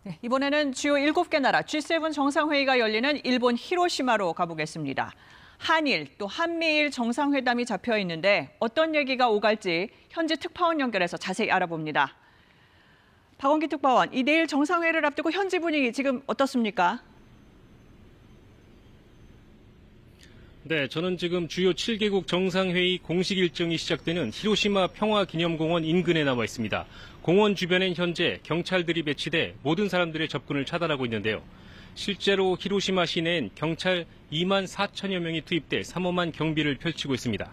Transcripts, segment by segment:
네, 이번에는 주요 7개 나라 G7 정상회의가 열리는 일본 히로시마로 가보겠습니다. 한일 또 한미일 정상회담이 잡혀 있는데 어떤 얘기가 오갈지 현지 특파원 연결해서 자세히 알아봅니다. 박원기 특파원, 이 내일 정상회의를 앞두고 현지 분위기 지금 어떻습니까? 네, 저는 지금 주요 7개국 정상회의 공식 일정이 시작되는 히로시마 평화기념공원 인근에 나와 있습니다. 공원 주변엔 현재 경찰들이 배치돼 모든 사람들의 접근을 차단하고 있는데요. 실제로 히로시마 시내엔 경찰 2만 4천여 명이 투입돼 삼엄한 경비를 펼치고 있습니다.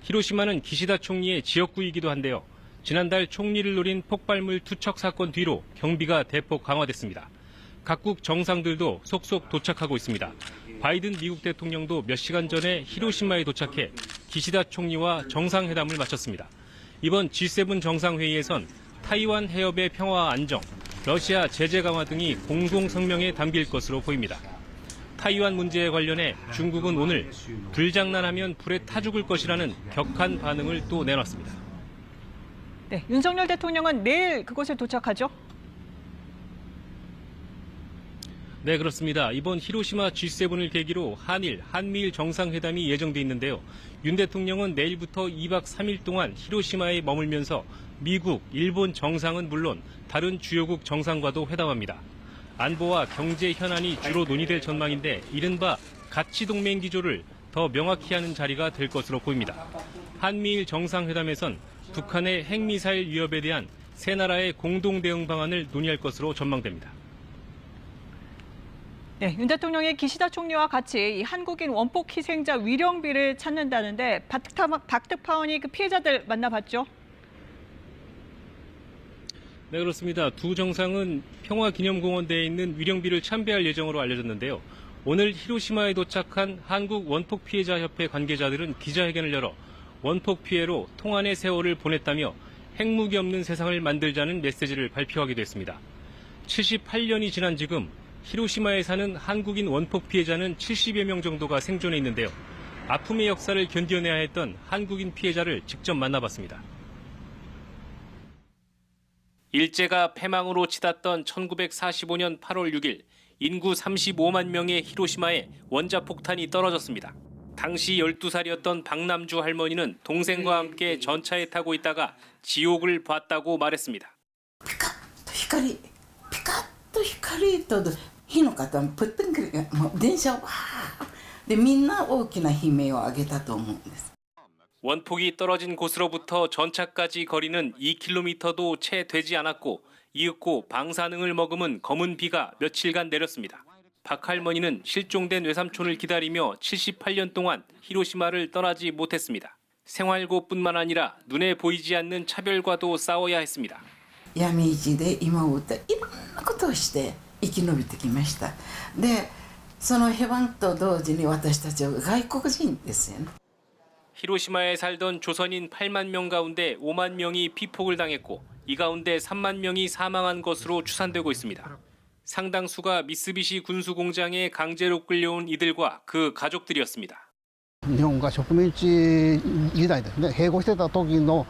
히로시마는 기시다 총리의 지역구이기도 한데요. 지난달 총리를 노린 폭발물 투척 사건 뒤로 경비가 대폭 강화됐습니다. 각국 정상들도 속속 도착하고 있습니다. 바이든 미국 대통령도 몇 시간 전에 히로시마에 도착해 기시다 총리와 정상회담을 마쳤습니다. 이번 G7 정상회의에선 타이완 해협의 평화와 안정, 러시아 제재 강화 등이 공동 성명에 담길 것으로 보입니다. 타이완 문제에 관련해 중국은 오늘 불장난하면 불에 타 죽을 것이라는 격한 반응을 또 내놨습니다. 네, 윤석열 대통령은 내일 그곳에 도착하죠? 네, 그렇습니다. 이번 히로시마 G7을 계기로 한일, 한미일 정상회담이 예정돼 있는데요. 윤 대통령은 내일부터 2박 3일 동안 히로시마에 머물면서 미국, 일본 정상은 물론 다른 주요국 정상과도 회담합니다. 안보와 경제 현안이 주로 논의될 전망인데 이른바 가치동맹 기조를 더 명확히 하는 자리가 될 것으로 보입니다. 한미일 정상회담에선 북한의 핵미사일 위협에 대한 세 나라의 공동 대응 방안을 논의할 것으로 전망됩니다. 네, 윤 대통령이 기시다 총리와 같이 이 한국인 원폭 희생자 위령비를 찾는다는데 박 특파원이 그 피해자들 만나봤죠? 네, 그렇습니다. 두 정상은 평화기념공원대에 있는 위령비를 참배할 예정으로 알려졌는데요. 오늘 히로시마에 도착한 한국 원폭 피해자 협회 관계자들은 기자회견을 열어 원폭 피해로 통안의 세월을 보냈다며 핵무기 없는 세상을 만들자는 메시지를 발표하기도 했습니다. 78년이 지난 지금 히로시마에 사는 한국인 원폭 피해자는 70여 명 정도가 생존해 있는데요. 아픔의 역사를 견뎌내야 했던 한국인 피해자를 직접 만나봤습니다. 일제가 패망으로 치닫던 1945년 8월 6일 인구 35만 명의 히로시마에 원자폭탄이 떨어졌습니다. 당시 12살이었던 박남주 할머니는 동생과 함께 전차에 타고 있다가 지옥을 봤다고 말했습니다. ピカッと光と火の塊ぷってんくりもう電車わーでみんな大きな悲鳴を上げたと思うんです。 원폭이 떨어진 곳으로부터 전차까지 거리는 2km도 채 되지 않았고 이윽고 방사능을 머금은 검은 비가 며칠간 내렸습니다. 박 할머니는 실종된 외삼촌을 기다리며 78년 동안 히로시마를 떠나지 못했습니다. 생활고뿐만 아니라 눈에 보이지 않는 차별과도 싸워야 했습니다. 闇市で今を打ったいろんなことをして生き延びてきました。で、その平凡と同時に私たちは外国人ですよね。 히로시마에 살던 조선인 8만 명 가운데 5만 명이 피폭을 당했고 이 가운데 3만 명이 사망한 것으로 추산되고 있습니다. 상당수가 미쓰비시 군수공장에 강제로 끌려온 이들과 그 가족들이었습니다. 日本が植民地時代ですね、併合してた時の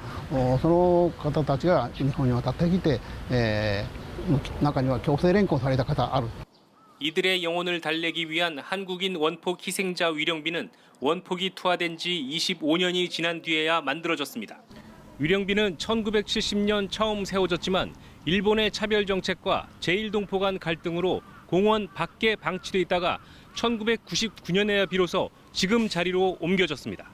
その方たちが日本に渡ってきて、中には強制連行された方ある。 이들의 영혼을 달래기 위한 한국인 원폭 희생자 위령비는 원폭이 투하된 지 25년이 지난 뒤에야 만들어졌습니다. 위령비는 1970년 처음 세워졌지만 일본의 차별 정책과 제1동포 간 갈등으로 공원 밖에 방치돼 있다가 1999년에야 비로소 지금 자리로 옮겨졌습니다.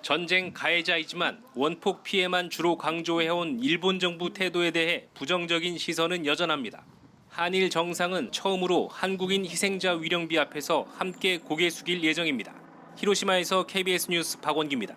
전쟁 가해자이지만 원폭 피해만 주로 강조해온 일본 정부 태도에 대해 부정적인 시선은 여전합니다. 한일 정상은 처음으로 한국인 희생자 위령비 앞에서 함께 고개 숙일 예정입니다. 히로시마에서 KBS 뉴스 박원기입니다.